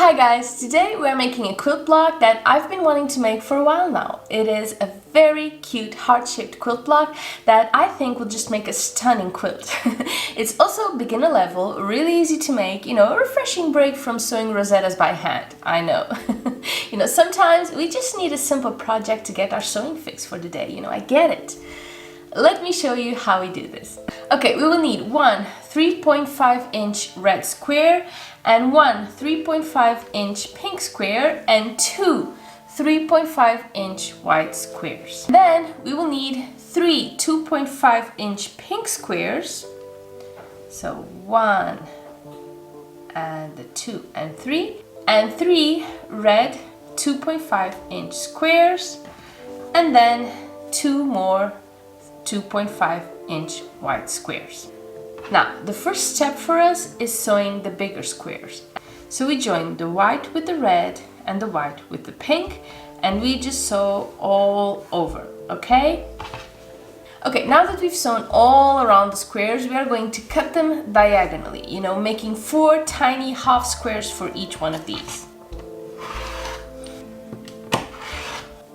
Hi guys, today we're making a quilt block that I've been wanting to make for a while now. It is a very cute heart-shaped quilt block that I think will just make a stunning quilt. It's also beginner level, really easy to make, a refreshing break from sewing rosettas by hand, I know. Sometimes we just need a simple project to get our sewing fix for the day, I get it. Let me show you how we do this. Okay, we will need one 3.5-inch red square and one 3.5-inch pink square and two 3.5-inch white squares. Then we will need three 2.5-inch pink squares. So one and the two and three red 2.5-inch squares, and then two more 2.5-inch white squares. Now, the first step for us is sewing the bigger squares. So we join the white with the red and the white with the pink, and we just sew all over, okay? Okay, now that we've sewn all around the squares, we are going to cut them diagonally, making 4 tiny half squares for each one of these.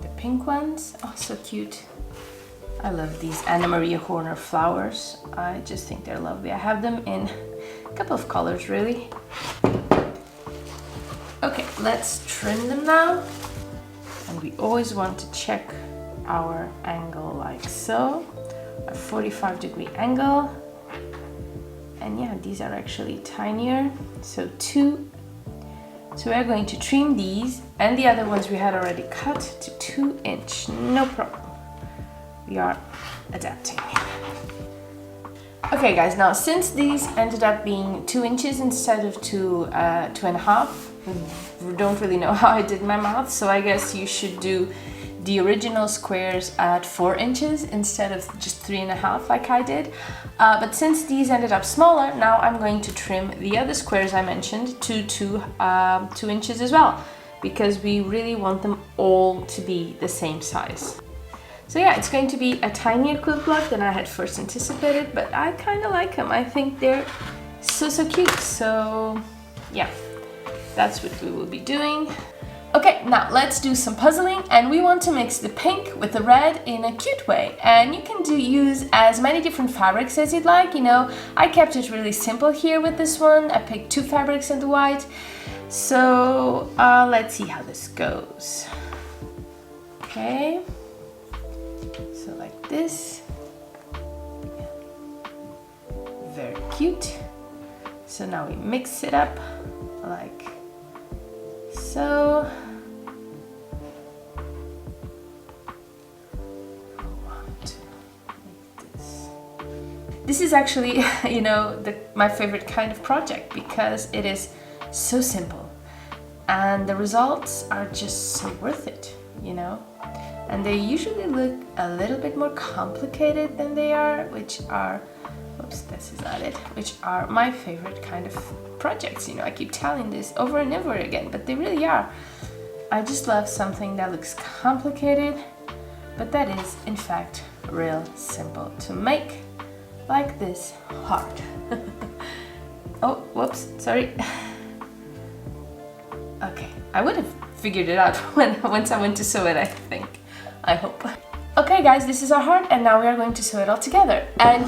The pink ones, oh, so cute. I love these Anna Maria Horner flowers. I just think they're lovely. I have them in a couple of colors, really. Okay, let's trim them now. And we always want to check our angle like so. A 45-degree angle. And yeah, these are actually tinier. So we're going to trim these, and the other ones we had already cut to 2-inch. No problem. We are adapting. Okay guys, now since these ended up being 2 inches instead of 2.5, don't really know how I did my math, so I guess you should do the original squares at 4 inches instead of just 3.5 like I did. But since these ended up smaller, now I'm going to trim the other squares I mentioned to 2 inches as well, because we really want them all to be the same size. So yeah, it's going to be a tinier quilt block than I had first anticipated, but I kind of like them. I think they're so cute. So yeah, that's what we will be doing. Okay, now let's do some puzzling, and we want to mix the pink with the red in a cute way. And you can use as many different fabrics as you'd like, I kept it really simple here with this one. I picked 2 fabrics and the white. So let's see how this goes. Okay. So like this, very cute. So now we mix it up like so. I want to make this. This is actually, my favorite kind of project because it is so simple and the results are just so worth it, And they usually look a little bit more complicated than they are, which are, oops, this is not it, which are my favorite kind of projects. I keep telling this over and over again, but they really are. I just love something that looks complicated, but that is, in fact, real simple to make, like this heart. Oh, whoops, sorry. Okay, I would have figured it out once I went to sew it, I think. I hope. Okay guys, this is our heart, and now we are going to sew it all together. And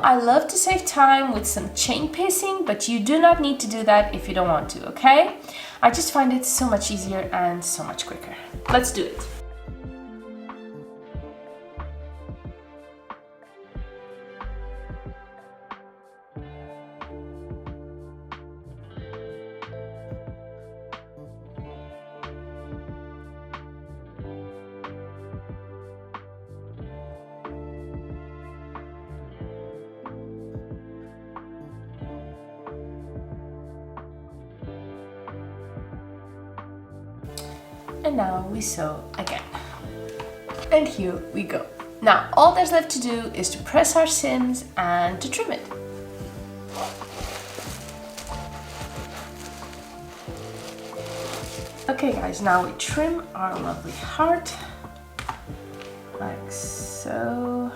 I love to save time with some chain piecing, but you do not need to do that if you don't want to, okay? I just find it so much easier and so much quicker. Let's do it. And now we sew again. And here we go. Now all there's left to do is to press our seams and to trim it. Okay guys, now we trim our lovely heart like so.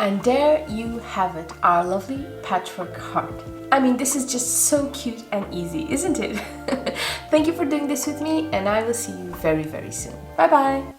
And there you have it, our lovely patchwork heart. I mean, this is just so cute and easy, isn't it? Thank you for doing this with me, and I will see you very, very soon. Bye bye!